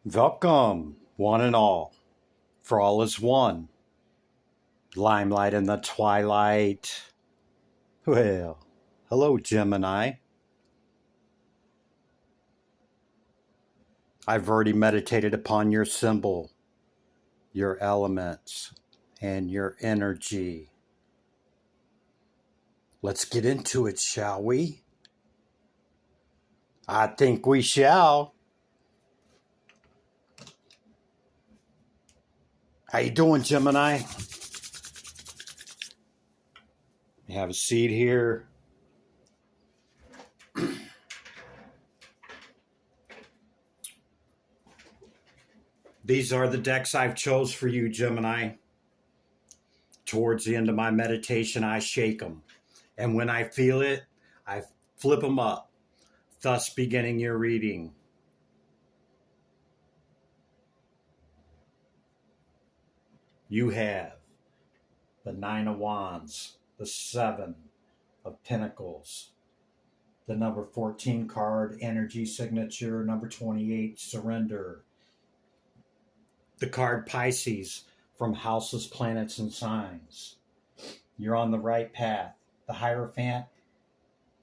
Welcome, one and all, for all is one. Limelight in the twilight. Well, hello, Gemini. I've already meditated upon your symbol, your elements, and your energy. Let's get into it, shall we? I think we shall. How you doing, Gemini? Have a seat here. These are the decks I've chose for you, Gemini. Towards the end of my meditation, I shake them. And when I feel it, I flip them up, thus beginning your reading. You have the Nine of Wands, the Seven of Pentacles, the number 14 card, energy signature, number 28, surrender, the card Pisces from houses, planets, and signs. You're on the right path. The Hierophant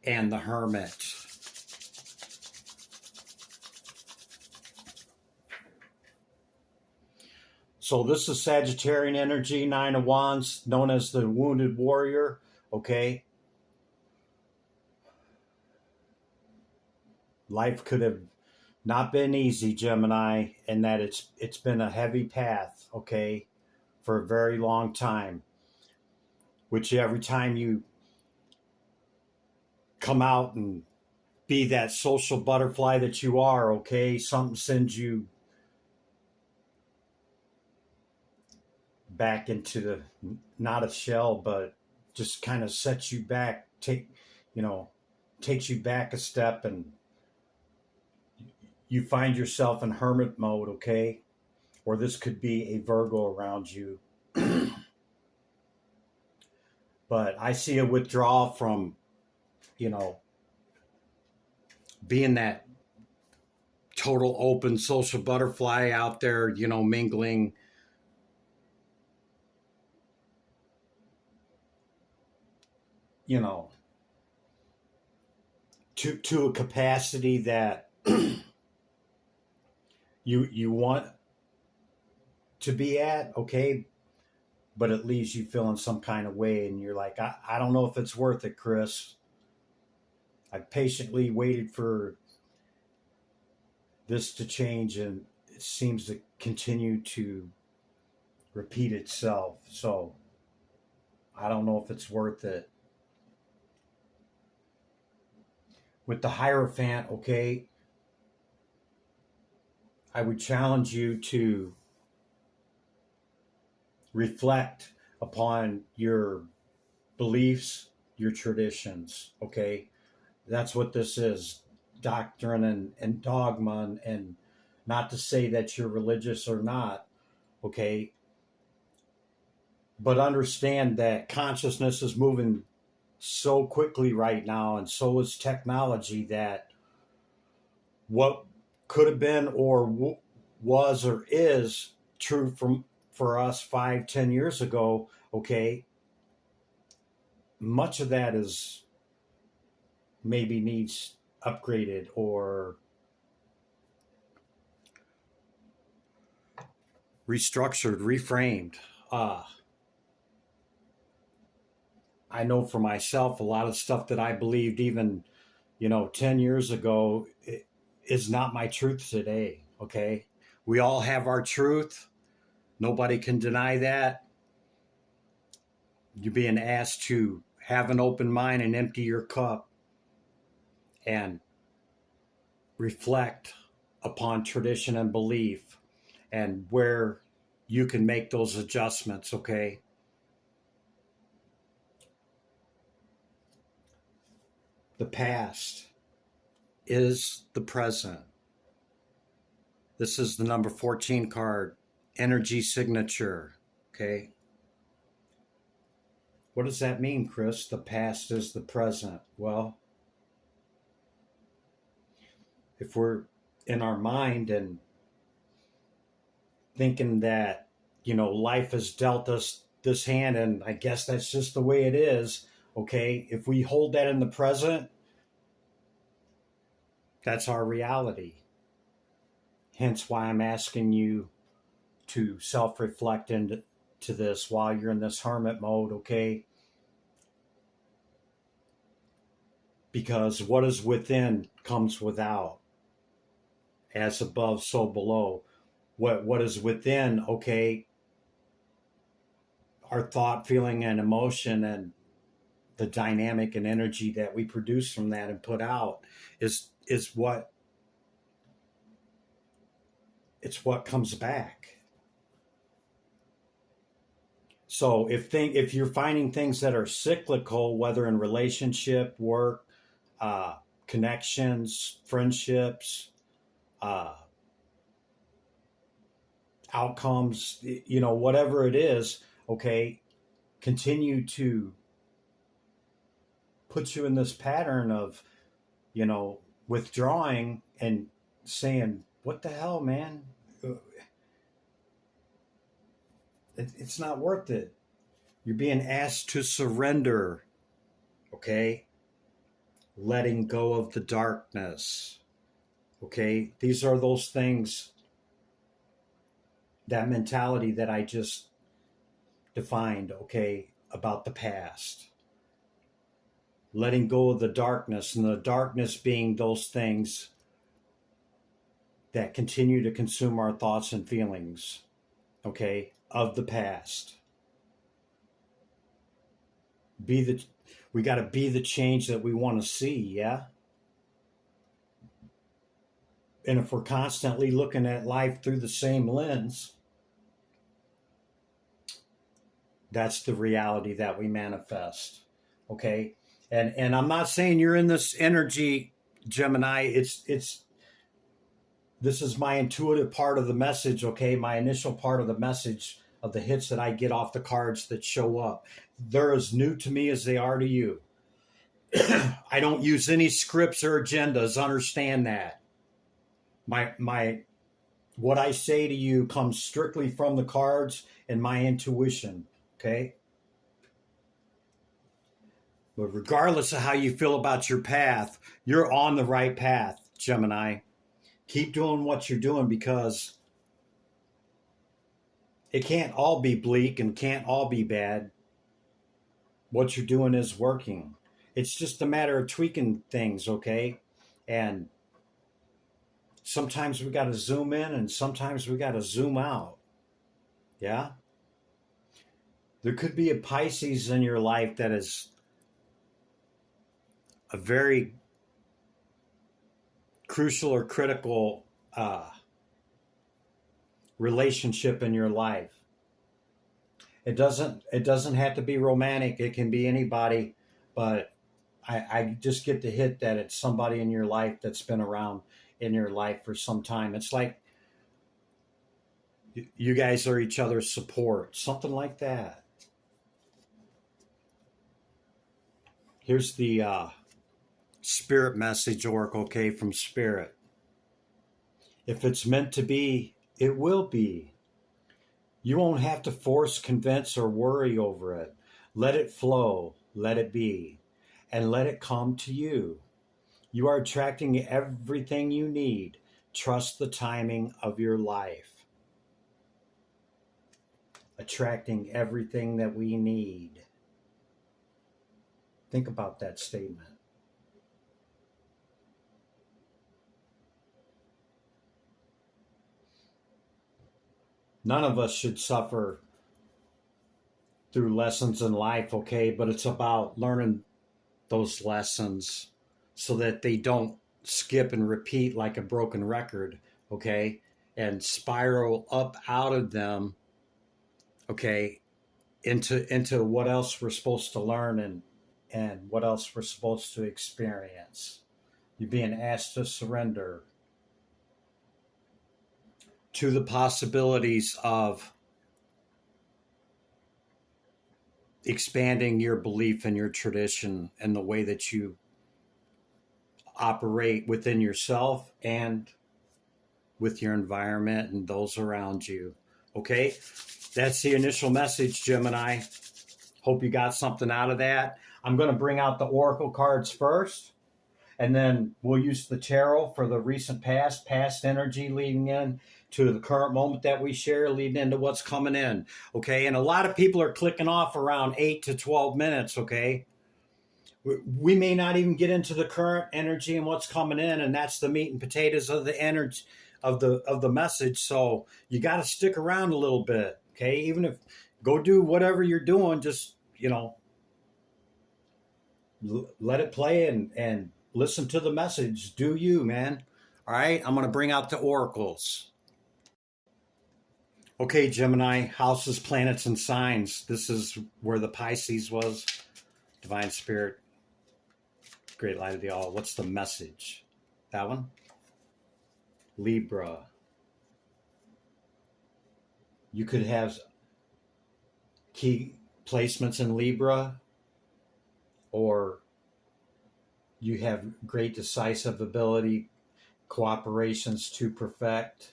and the Hermit. So this is Sagittarian energy, Nine of Wands, known as the Wounded Warrior, okay? Life could have not been easy, Gemini, and that it's been a heavy path, okay, for a very long time. Which every time you come out and be that social butterfly that you are, okay, something sends you back into the, not a shell, but just kind of sets you back, takes you back a step, and you find yourself in hermit mode, okay? Or this could be a Virgo around you. But I see a withdrawal from, being that total open social butterfly out there, mingling. To a capacity that you want to be at, okay, but it leaves you feeling some kind of way, and you're like, I don't know if it's worth it, Chris. I patiently waited for this to change, and it seems to continue to repeat itself. So I don't know if it's worth it. With the Hierophant, okay, I would challenge you to reflect upon your beliefs, your traditions, okay? That's what this is, doctrine and dogma, and not to say that you're religious or not, okay? But understand that consciousness is moving so quickly right now, and so is technology, that what could have been or was or is true for us 5-10 years ago, okay, much of that is maybe needs upgraded or restructured, reframed. I know for myself, a lot of stuff that I believed even 10 years ago is not my truth today, okay? We all have our truth. Nobody can deny that. You're being asked to have an open mind and empty your cup and reflect upon tradition and belief and where you can make those adjustments, okay? The past is the present. This is the number 14 card, energy signature, okay? What does that mean, Chris? The past is the present. Well, if we're in our mind and thinking that, life has dealt us this hand and I guess that's just the way it is. Okay. If we hold that in the present, that's our reality. Hence why I'm asking you to self reflect into this while you're in this hermit mode. Okay. Because what is within comes without. As above, so below. What is within, okay, our thought, feeling, and emotion, and the dynamic and energy that we produce from that and put out is what comes back. So if you're finding things that are cyclical, whether in relationship, work, connections, friendships, uh, outcomes, whatever it is, okay, continue to put you in this pattern of, withdrawing and saying, what the hell, man? It's not worth it. You're being asked to surrender, okay? Letting go of the darkness, okay? These are those things, that mentality that I just defined, okay, about the past. Letting go of the darkness, and the darkness being those things that continue to consume our thoughts and feelings, okay, of the past. We got to be the change that we want to see, yeah? And if we're constantly looking at life through the same lens, that's the reality that we manifest, okay? And I'm not saying you're in this energy, Gemini. It's this is my intuitive part of the message, okay? My initial part of the message of the hits that I get off the cards that show up. They're as new to me as they are to you. I don't use any scripts or agendas. Understand that. My what I say to you comes strictly from the cards and my intuition, okay? But regardless of how you feel about your path, you're on the right path, Gemini. Keep doing what you're doing because it can't all be bleak and can't all be bad. What you're doing is working. It's just a matter of tweaking things, okay? And sometimes we got to zoom in and sometimes we got to zoom out. Yeah? There could be a Pisces in your life that is a very crucial or critical relationship in your life. It doesn't have to be romantic. It can be anybody, but I just get the hit that it's somebody in your life that's been around in your life for some time. It's like you guys are each other's support, something like that. Here's the spirit message oracle, okay, from Spirit. If it's meant to be, it will be. You won't have to force, convince, or worry over it. Let it flow, let it be, and let it come to you. You are attracting everything you need. Trust the timing of your life. Attracting everything that we need. Think about that statement. None of us should suffer through lessons in life, okay? But it's about learning those lessons so that they don't skip and repeat like a broken record, okay? And spiral up out of them, okay, into what else we're supposed to learn and what else we're supposed to experience. You're being asked to surrender to the possibilities of expanding your belief in your tradition and the way that you operate within yourself and with your environment and those around you. Okay, that's the initial message, Gemini. Hope you got something out of that. I'm going to bring out the oracle cards first, and then we'll use the tarot for the recent past energy leading in to the current moment that we share, leading into what's coming in. Okay, and a lot of people are clicking off around 8 to 12 minutes. Okay, we may not even get into the current energy and what's coming in, and that's the meat and potatoes of the energy of the message. So you got to stick around a little bit. Okay, even if go do whatever you're doing, just let it play and listen to the message. Do you, man? All right, I'm going to bring out the oracles. Okay, Gemini, houses, planets, and signs. This is where the Pisces was. Divine Spirit, Great Light of the All. What's the message? That one? Libra. You could have key placements in Libra, or you have great decisive ability, cooperations to perfect,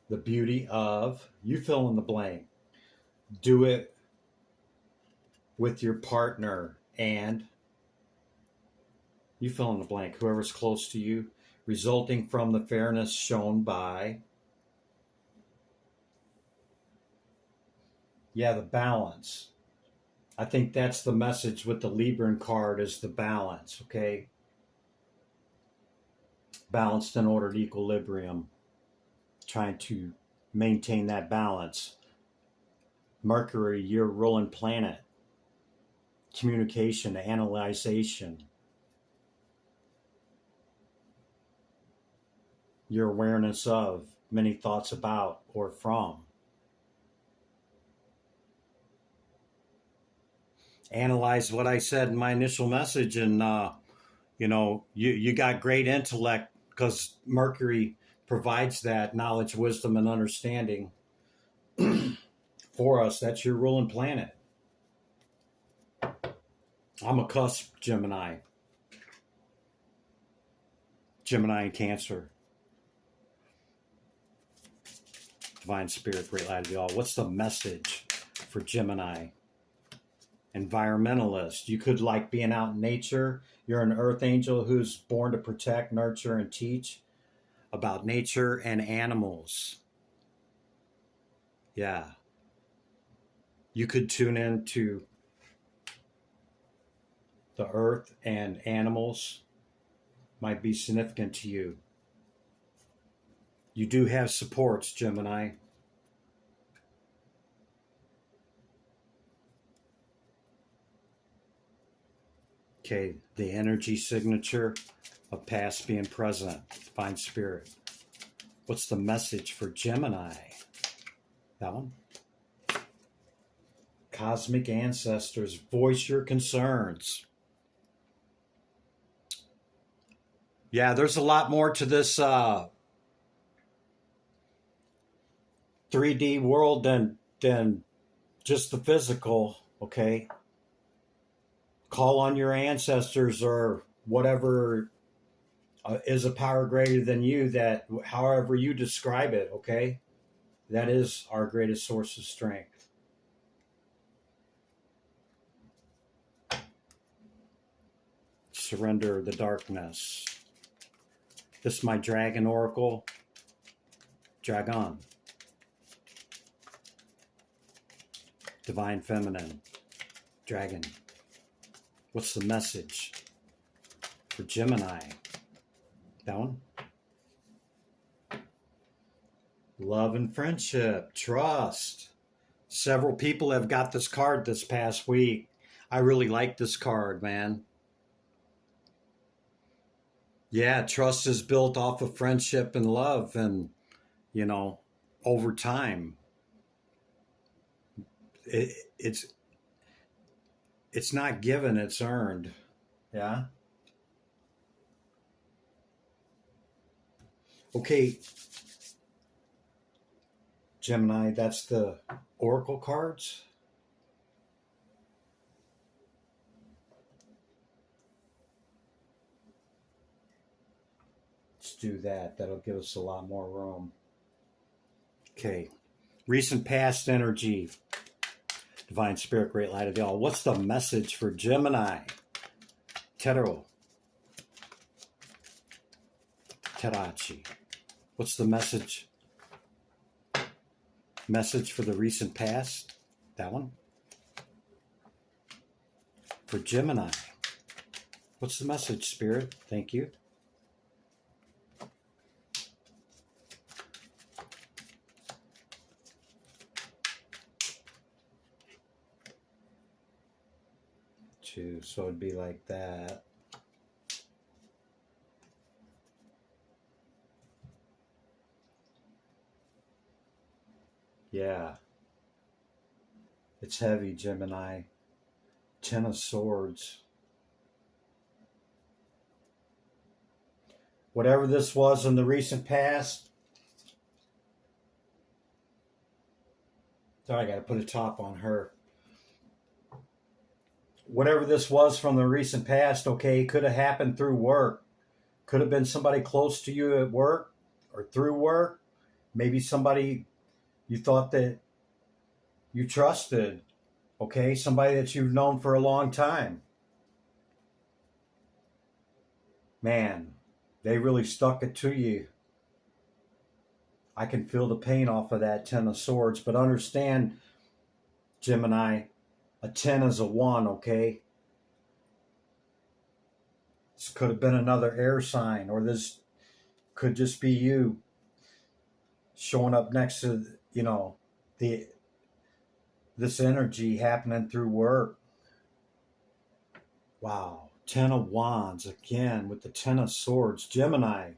the beauty of, you fill in the blank. Do it with your partner, and you fill in the blank, whoever's close to you, resulting from the fairness shown by, the balance. I think that's the message with the Libran card, is the balance, okay? Balanced and ordered equilibrium, trying to maintain that balance. Mercury, your ruling planet, communication, analyzation, your awareness of, many thoughts about or from. Analyze what I said in my initial message, and you got great intellect, because Mercury provides that knowledge, wisdom, and understanding for us. That's your ruling planet. I'm a cusp Gemini. Gemini and Cancer. Divine Spirit, Great Light of the All. What's the message for Gemini? Environmentalist. You could like being out in nature. You're an earth angel who's born to protect, nurture, and teach about nature and animals. Yeah. You could tune into the earth and animals. Might be significant to you. You do have supports, Gemini. Okay, the energy signature of past being present. Divine Spirit. What's the message for Gemini? That one? Cosmic ancestors, voice your concerns. Yeah, there's a lot more to this 3D world than just the physical, okay? Call on your ancestors or whatever is a power greater than you, that however you describe it, okay? That is our greatest source of strength. Surrender the darkness. This is my dragon oracle. Dragon. Divine feminine. Dragon. What's the message for Gemini? That one? Love and friendship. Trust. Several people have got this card this past week. I really like this card, man. Yeah, trust is built off of friendship and love, and over time. It's not given, it's earned. Yeah. Okay, Gemini, that's the oracle cards. Let's do that. That'll give us a lot more room. Okay. Recent past energy. Divine Spirit, Great Light of the All. What's the message for Gemini? Tero. Terachi. What's the message? Message for the recent past? That one? For Gemini. What's the message, Spirit? Thank you. Two. So it'd be like that. Yeah. It's heavy, Gemini. Ten of Swords. Whatever this was in the recent past. Sorry, I got to put a top on her. Whatever this was from the recent past, okay, could have happened through work. Could have been somebody close to you at work or through work. Maybe somebody you thought that you trusted, okay, somebody that you've known for a long time. Man, they really stuck it to you. I can feel the pain off of that Ten of Swords, but understand, Gemini, a 10 is a 1, okay? This could have been another air sign, or this could just be you showing up next to, this energy happening through work. Wow. 10 of Wands again with the 10 of Swords. Gemini.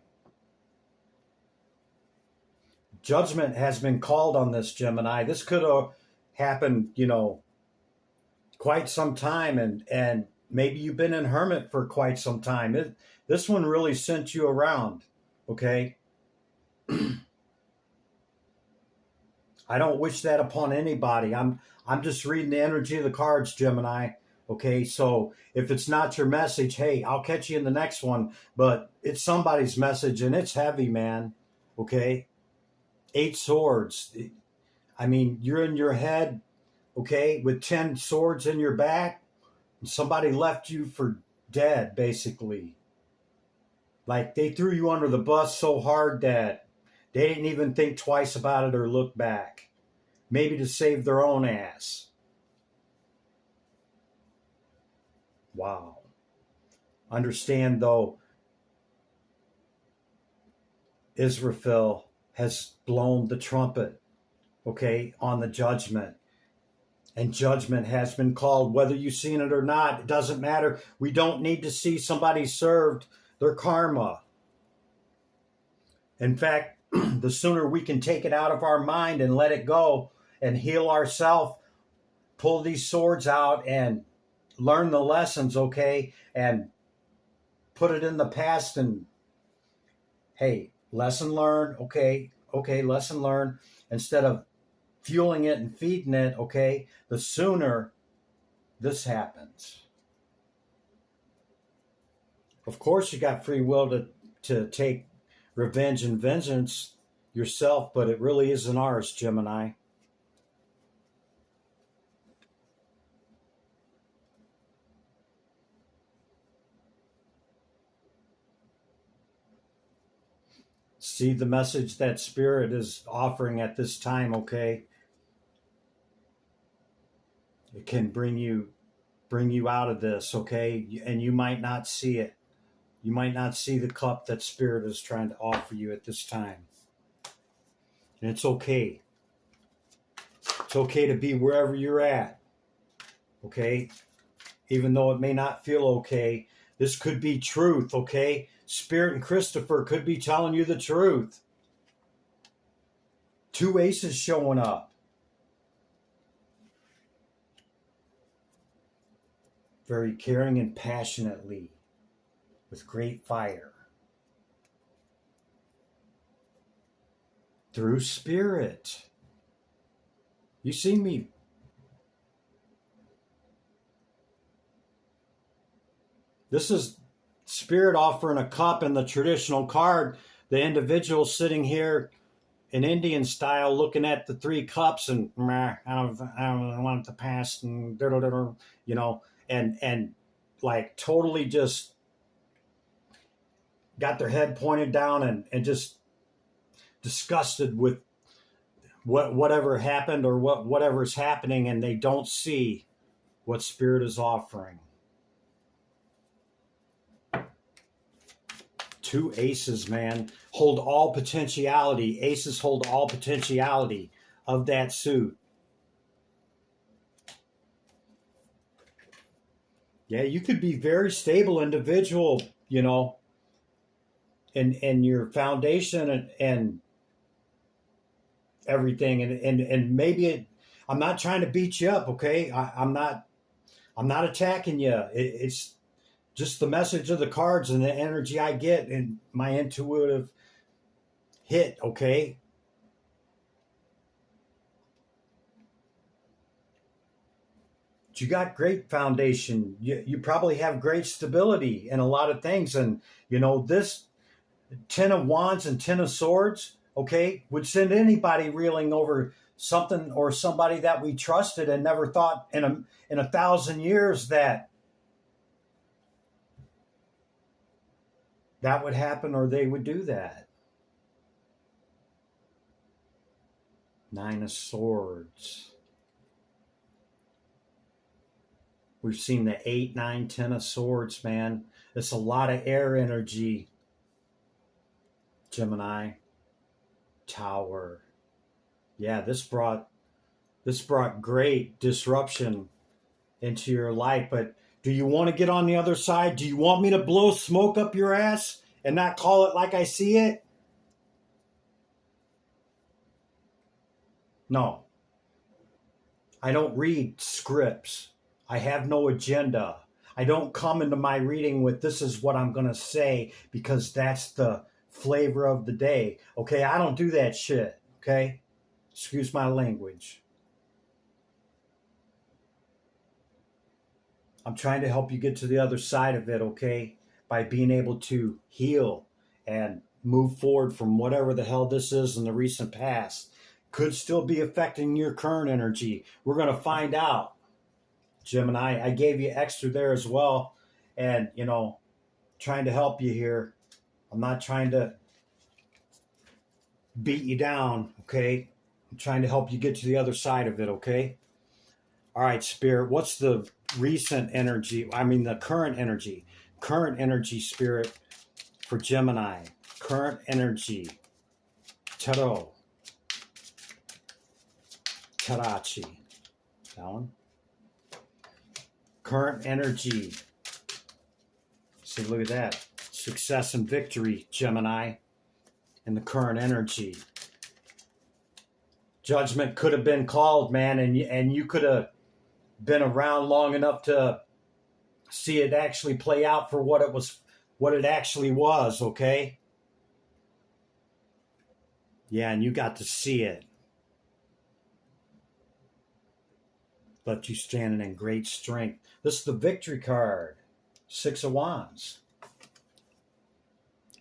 Judgment has been called on this, Gemini. This could have happened, quite some time, and maybe you've been in hermit for quite some time. This one really sent you around, okay? I don't wish that upon anybody. I'm just reading the energy of the cards, Gemini. Okay, so if it's not your message, hey, I'll catch you in the next one. But it's somebody's message, and it's heavy, man. Okay? 8 swords. I mean, you're in your head, okay, with 10 swords in your back. And somebody left you for dead, basically. Like, they threw you under the bus so hard that they didn't even think twice about it or look back. Maybe to save their own ass. Wow. Understand, though, Israfel has blown the trumpet, okay, on the judgment. And judgment has been called, whether you've seen it or not. It doesn't matter. We don't need to see somebody served their karma. In fact, the sooner we can take it out of our mind and let it go and heal ourselves, pull these swords out and learn the lessons, okay, and put it in the past and, hey, lesson learned, okay, lesson learned, instead of fueling it and feeding it, okay, the sooner this happens. Of course, you got free will to take revenge and vengeance yourself, but it really isn't ours, Gemini. See the message that Spirit is offering at this time, okay? It can bring you out of this, okay? And you might not see it. You might not see the cup that Spirit is trying to offer you at this time. And it's okay. It's okay to be wherever you're at, okay? Even though it may not feel okay, this could be truth, okay? Spirit and Christopher could be telling you the truth. 2 aces showing up. Very caring and passionately, with great fire. Through Spirit. You see me. This is Spirit offering a cup in the traditional card. The individual sitting here in Indian style, looking at the three cups and I don't want it to pass and you know, and like totally just got their head pointed down and just disgusted with whatever happened or whatever is happening, and they don't see what Spirit is offering. Two aces, man, hold all potentiality. Aces hold all potentiality of that suit. Yeah, you could be very stable individual, you know, in your foundation and everything, and maybe I'm not trying to beat you up, okay? I'm not attacking you. It's just the message of the cards and the energy I get and my intuitive hit, okay? You got great foundation. You probably have great stability in a lot of things. And, you know, this 10 of Wands and 10 of Swords, okay, would send anybody reeling over something or somebody that we trusted and never thought in a thousand years that would happen or they would do that. 9 of Swords. We've seen the 8, 9, 10 of Swords, man. It's a lot of air energy. Gemini. Tower. Yeah, this brought great disruption into your life. But do you want to get on the other side? Do you want me to blow smoke up your ass and not call it like I see it? No. I don't read scripts. I have no agenda. I don't come into my reading with this is what I'm going to say because that's the flavor of the day. Okay, I don't do that shit. Okay? Excuse my language. I'm trying to help you get to the other side of it, okay? By being able to heal and move forward from whatever the hell this is in the recent past. Could still be affecting your current energy. We're going to find out. Gemini, I gave you extra there as well. And, you know, trying to help you here. I'm not trying to beat you down, okay? I'm trying to help you get to the other side of it, okay? All right, Spirit, what's the recent energy? I mean, the current energy. Current energy, Spirit, for Gemini. Current energy. Tarot. Tarachi. That one. Current energy. See, look at that. Success and victory, Gemini, in the current energy. Judgment could have been called, man, and you could have been around long enough to see it actually play out for what it actually was, okay? Yeah, and you got to see it. Left you standing in great strength. This is the victory card. 6 of Wands.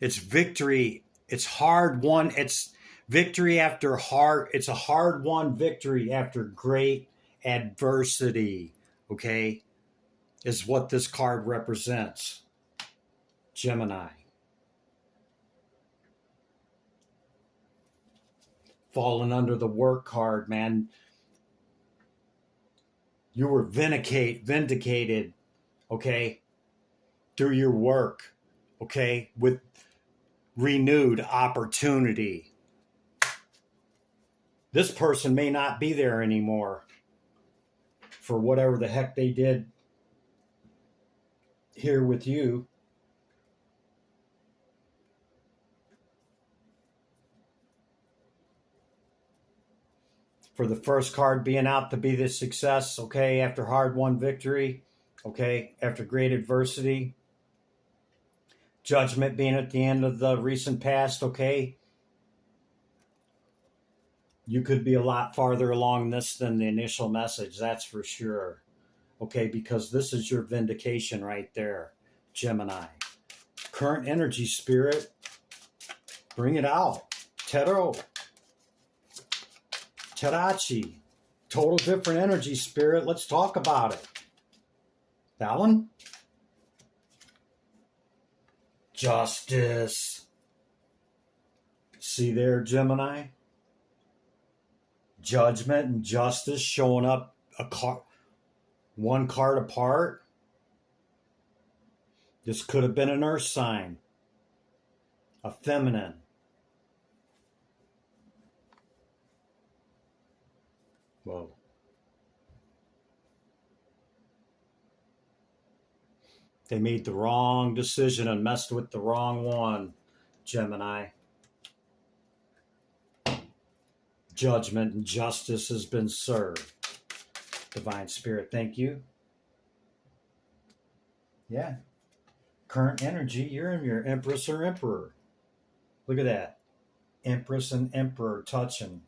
It's victory. It's hard won. It's victory after hard. It's a hard won victory after great adversity. Okay? Is what this card represents. Gemini. Fallen under the work card, man. You were vindicated, okay, through your work, okay, with renewed opportunity. This person may not be there anymore for whatever the heck they did here with you. For the first card being out to be the success, okay, after hard-won victory, okay, after great adversity. Judgment being at the end of the recent past, okay. You could be a lot farther along this than the initial message, that's for sure. Okay, because this is your vindication right there, Gemini. Current energy, Spirit, bring it out. Tarot. Tadachi. Total different energy, Spirit. Let's talk about it. That one? Justice. See there, Gemini? Judgment and justice showing up one card apart. This could have been an earth sign. A feminine. Whoa. They made the wrong decision and messed with the wrong one, Gemini. Judgment and justice has been served. Divine Spirit, thank you. Yeah. Current energy, you're in your Empress or Emperor. Look at that. Empress and Emperor touching.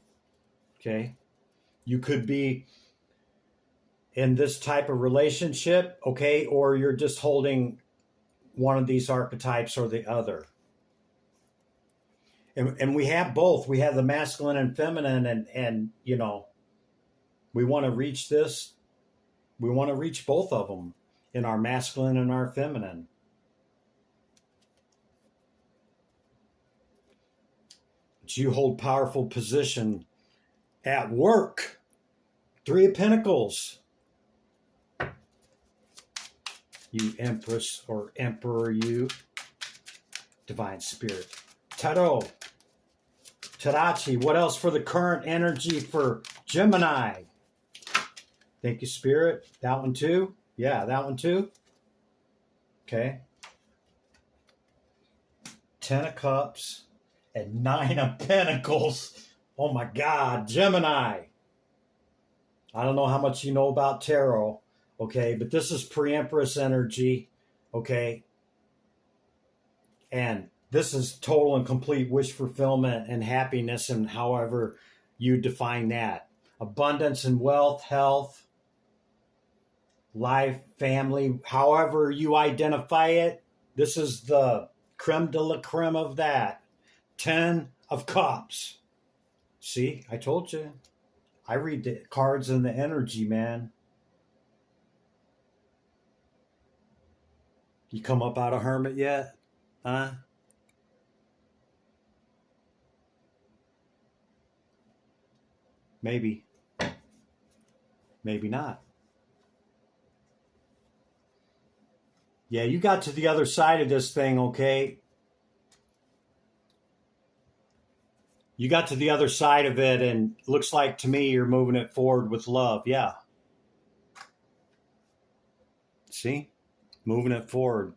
Okay. You could be in this type of relationship, okay, or you're just holding one of these archetypes or the other. And we have both. We have the masculine and feminine, and you know, we want to reach this. We want to reach both of them in our masculine and our feminine. But you hold powerful position at work. 3 of Pentacles. You Empress or Emperor, you. Divine Spirit. Taro. Tadachi. What else for the current energy for Gemini? Thank you, Spirit. That one too? Yeah, that one too. Okay. 10 of Cups and 9 of Pentacles. Oh my God, Gemini. I don't know how much you know about tarot, okay, but this is pre-Empress energy, okay? And this is total and complete wish fulfillment and happiness, and however you define that. Abundance and wealth, health, life, family, however you identify it. This is the creme de la creme of that. 10 of Cups. See, I told you. I read the cards and the energy, man. You come up out of Hermit yet? Huh? Maybe. Maybe not. Yeah, you got to the other side of this thing, okay? You got to the other side of it, and looks like to me you're moving it forward with love. Yeah. See? Moving it forward.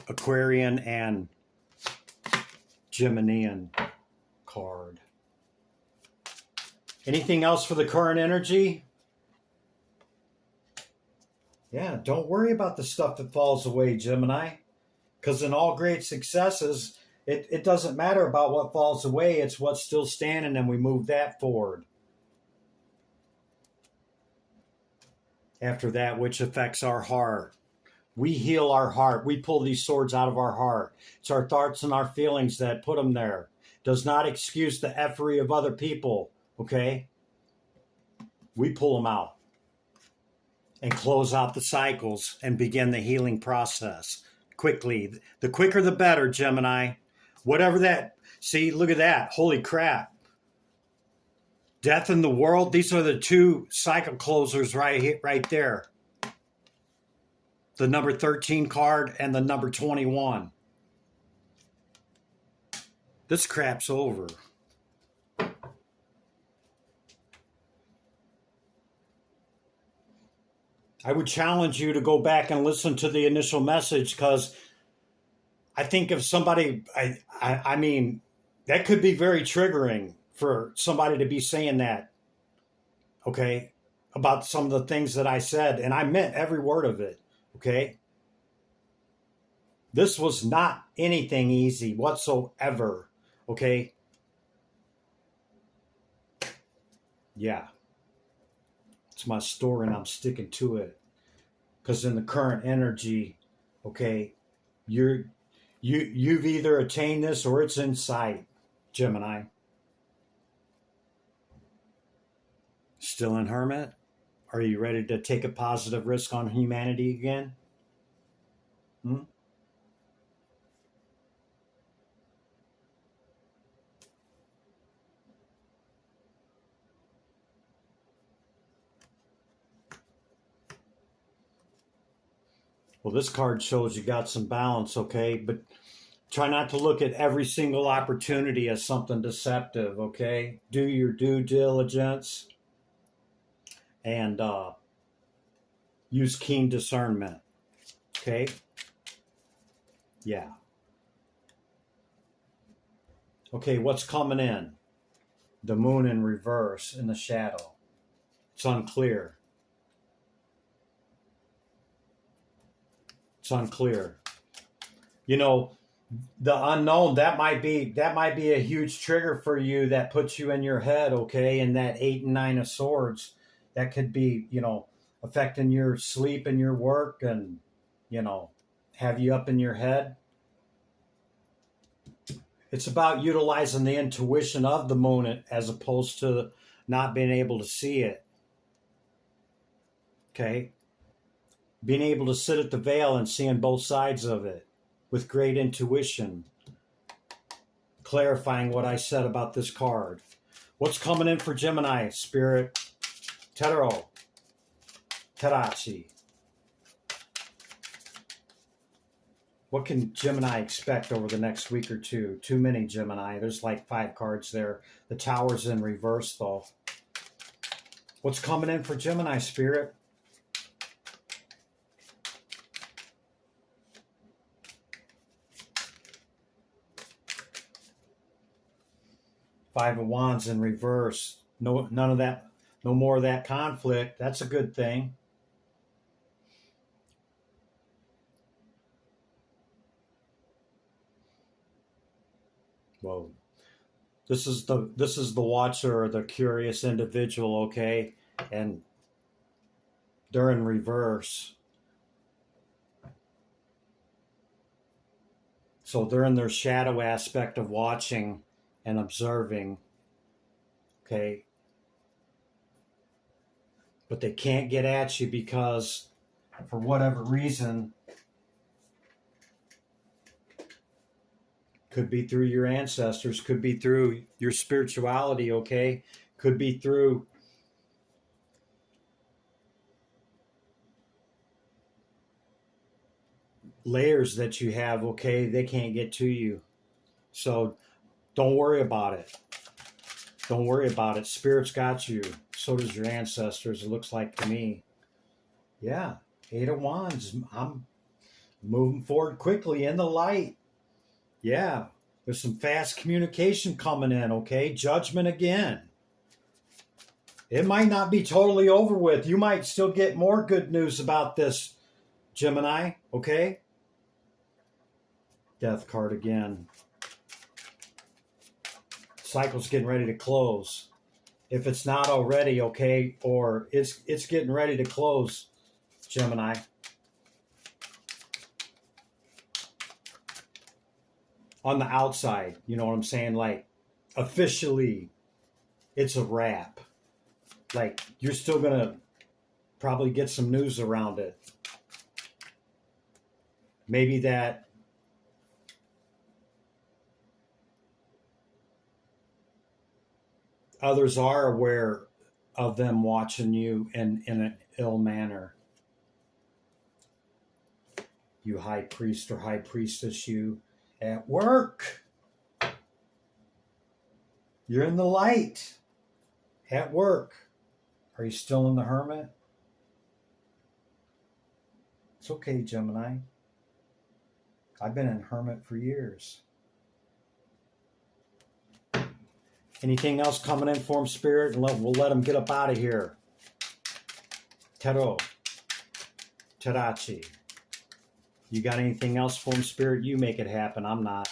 Aquarian and Geminian card. Anything else for the current energy? Yeah, don't worry about the stuff that falls away, Gemini. Because in all great successes, it doesn't matter about what falls away. It's what's still standing, and we move that forward. After that, which affects our heart. We heal our heart. We pull these swords out of our heart. It's our thoughts and our feelings that put them there. Does not excuse the effery of other people, okay? We pull them out and close out the cycles and begin the healing process quickly. The quicker the better, Gemini. Whatever that, see, look at that. Holy crap. Death in the world. These are the 2 cycle closers right there. The number 13 card and the number 21. This crap's over. I would challenge you to go back and listen to the initial message, because I think if somebody, I mean, that could be very triggering for somebody to be saying that, okay, about some of the things that I said, and I meant every word of it, okay? This was not anything easy whatsoever, okay? Yeah. It's my story, and I'm sticking to it. Because in the current energy, okay, you've either attained this or it's in sight, Gemini. Still in Hermit? Are you ready to take a positive risk on humanity again? Hmm? Well, this card shows you got some balance, okay? But try not to look at every single opportunity as something deceptive, okay? Do your due diligence and use keen discernment, okay? Yeah. Okay, what's coming in? The moon in reverse in the shadow. It's unclear. It's unclear. You know, the unknown, that might be a huge trigger for you that puts you in your head, okay? And that 8 and 9 of swords, that could be, affecting your sleep and your work and, have you up in your head. It's about utilizing the intuition of the moon as opposed to not being able to see it. Okay? Being able to sit at the veil and seeing both sides of it with great intuition. Clarifying what I said about this card. What's coming in for Gemini, Spirit? Tero. Terachi. What can Gemini expect over the next week or two? Too many Gemini. There's like 5 cards there. The Tower's in reverse, though. What's coming in for Gemini, Spirit? Five of Wands in reverse. No, none of that. No more of that conflict. That's a good thing. Whoa. This is the watcher or the curious individual, okay? And they're in reverse. So they're in their shadow aspect of watching and observing, okay? But they can't get at you because, for whatever reason, could be through your ancestors, could be through your spirituality, okay? Could be through layers that you have, okay? They can't get to you. So don't worry about it. Don't worry about it. Spirit's got you. So does your ancestors, it looks like to me. Yeah, 8 of Wands. I'm moving forward quickly in the light. Yeah, there's some fast communication coming in, okay? Judgment again. It might not be totally over with. You might still get more good news about this, Gemini, okay? Death card again. Cycle's getting ready to close. If it's not already, okay, or it's getting ready to close, Gemini. On the outside, you know what I'm saying? Like, officially, it's a wrap. Like, you're still going to probably get some news around it. Maybe that others are aware of them watching you in an ill manner. You high priest or high priestess, you at work. You're in the light at work. Are you still in the Hermit? It's okay, Gemini. I've been in Hermit for years. Anything else coming in for him, Spirit? And we'll let him get up out of here. Tero. Terachi. You got anything else for him, Spirit? You make it happen. I'm not.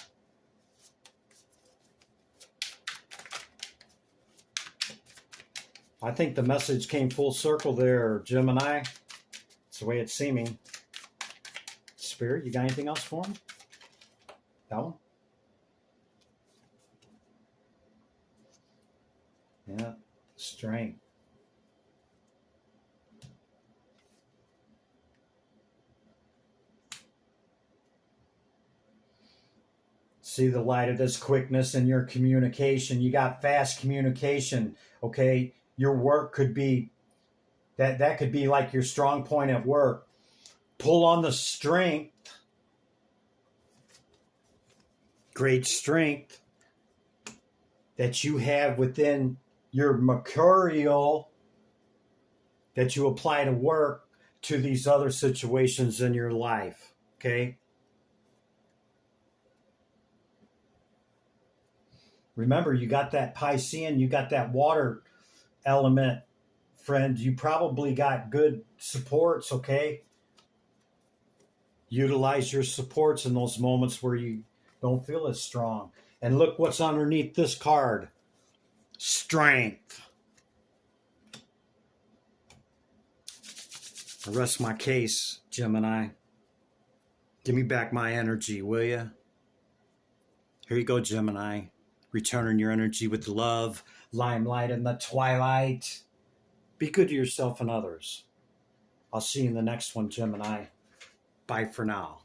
I think the message came full circle there, Gemini. It's the way it's seeming. Spirit, you got anything else for him? That one? Yeah. Strength. See the light of this quickness in your communication. You got fast communication. Okay. Your work could be that could be like your strong point at work. Pull on the strength, great strength that you have within your mercurial that you apply to work to these other situations in your life. Okay. Remember, you got that Piscean, you got that water element, friend. You probably got good supports. Okay. Utilize your supports in those moments where you don't feel as strong. And look what's underneath this card. Strength. I rest my case, Gemini. Give me back my energy, will you? Here you go, Gemini. Returning your energy with love, limelight in the twilight. Be good to yourself and others. I'll see you in the next one, Gemini. Bye for now.